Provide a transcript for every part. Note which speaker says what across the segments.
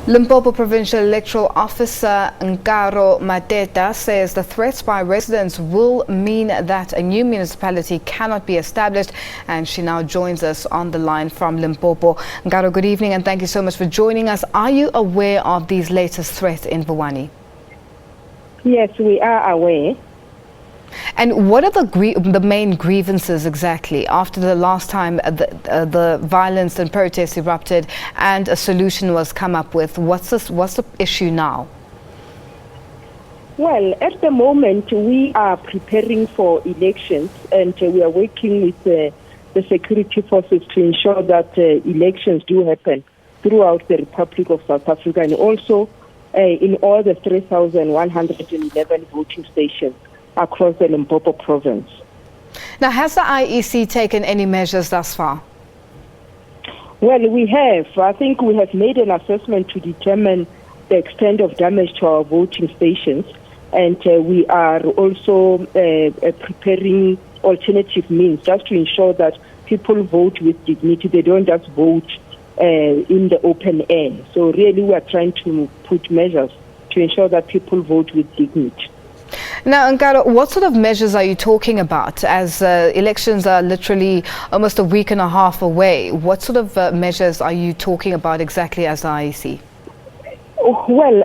Speaker 1: Limpopo Provincial Electoral Officer Nkaro Mateta says the threats by residents will mean that a new municipality cannot be established, and she now joins us on the line from Limpopo. Nkaro, good evening and thank you so much for joining us. Are you aware of these latest threats in Vuwani?
Speaker 2: Yes, we are aware.
Speaker 1: And what are the main grievances exactly after the last time the violence and protests erupted and a solution was come up with? What's the issue now?
Speaker 2: Well, at the moment we are preparing for elections, and we are working with the security forces to ensure that elections do happen throughout the Republic of South Africa, and also in all the 3,111 voting stations across the Limpopo province.
Speaker 1: Now, has the IEC taken any measures thus far?
Speaker 2: Well, we have. I think we have made an assessment to determine the extent of damage to our voting stations, and we are also preparing alternative means just to ensure that people vote with dignity. They don't just vote in the open air. So really we are trying to put measures to ensure that people vote with dignity.
Speaker 1: Now, Nkaro, what sort of measures are you talking about as elections are literally almost a week and a half away? What sort of measures are you talking about exactly as the IEC?
Speaker 2: Well,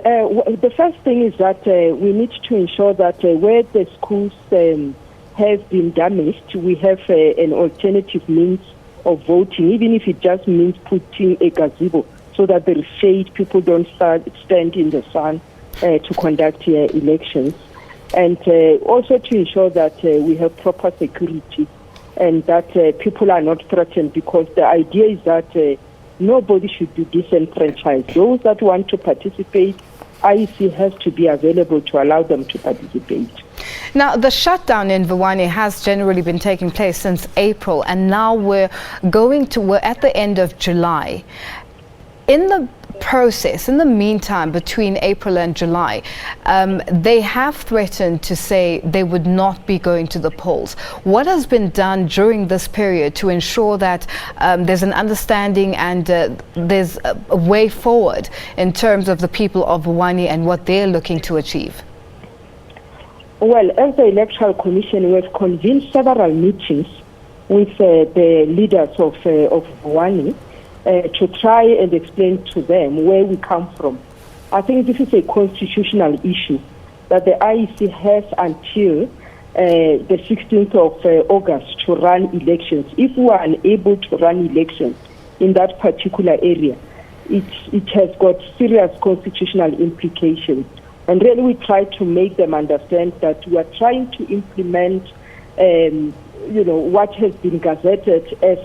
Speaker 2: the first thing is that we need to ensure that where the schools have been damaged, we have an alternative means of voting, even if it just means putting a gazebo so that there is shade, people don't stand in the sun to conduct elections. And also to ensure that we have proper security and that people are not threatened, because the idea is that nobody should be disenfranchised. Those that want to participate, IEC has to be available to allow them to participate.
Speaker 1: Now, the shutdown in Vuwani has generally been taking place since April, and now we're at the end of July. In the process, in the meantime, between April and July, they have threatened to say they would not be going to the polls. What has been done during this period to ensure that there's an understanding and there's a way forward in terms of the people of Vuwani and what they're looking to achieve?
Speaker 2: Well, as the Electoral Commission, we have convened several meetings with the leaders of Vuwani to try and explain to them where we come from. I think this is a constitutional issue that the IEC has until the 16th of August to run elections. If we are unable to run elections in that particular area, it has got serious constitutional implications. And really we try to make them understand that we are trying to implement what has been gazetted as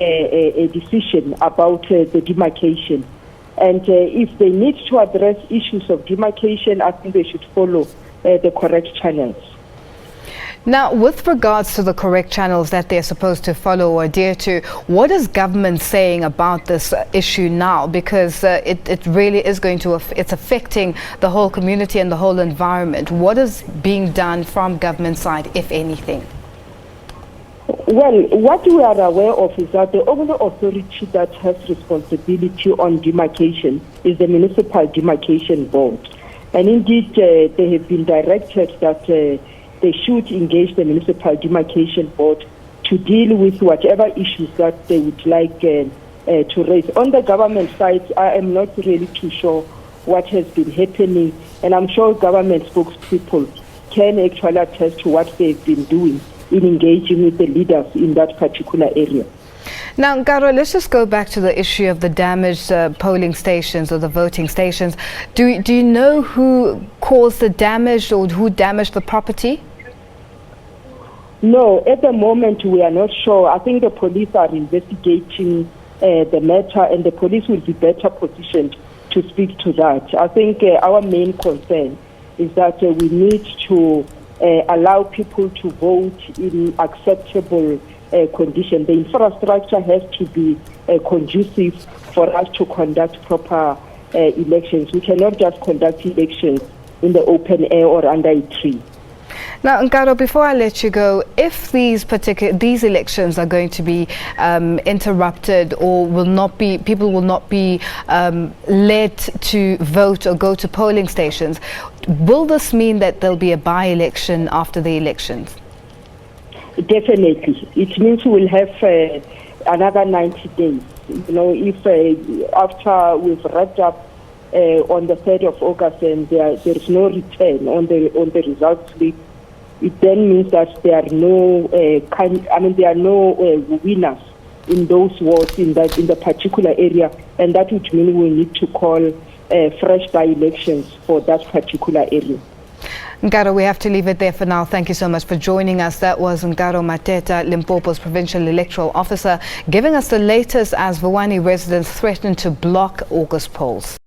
Speaker 2: a decision about the demarcation. And if they need to address issues of demarcation, I think they should follow the correct channels.
Speaker 1: Now, with regards to the correct channels that they're supposed to follow or adhere to, what is government saying about this issue now? Because it really is it's affecting the whole community and the whole environment. What is being done from government side, if anything?
Speaker 2: Well, what we are aware of is that the only authority that has responsibility on demarcation is the Municipal Demarcation Board. And indeed, they have been directed that they should engage the Municipal Demarcation Board to deal with whatever issues that they would like to raise. On the government side, I am not really too sure what has been happening, and I'm sure government spokespeople can actually attest to what they've been doing in engaging with the leaders in that particular area.
Speaker 1: Now, Nkaro, let's just go back to the issue of the damaged polling stations or the voting stations. Do you know who caused the damage or who damaged the property?
Speaker 2: No, at the moment we are not sure. I think the police are investigating the matter, and the police will be better positioned to speak to that. I think our main concern is that we need to allow people to vote in acceptable conditions. The infrastructure has to be conducive for us to conduct proper elections. We cannot just conduct elections in the open air or under a tree.
Speaker 1: Now, Nkaro, before I let you go, if these elections are going to be interrupted or people will not be led to vote or go to polling stations, will this mean that there'll be a by-election after the elections?
Speaker 2: Definitely. It means we will have another 90 days. If after we've wrapped up on the 3rd of August and there is no return on the results slip, it then means that there are no winners in those wards in the particular area, and that would mean we need to call fresh by-elections for that particular area.
Speaker 1: Nkaro, we have to leave it there for now. Thank you so much for joining us. That was Nkaro Mateta, Limpopo's provincial electoral officer, giving us the latest as Vuwani residents threaten to block August polls.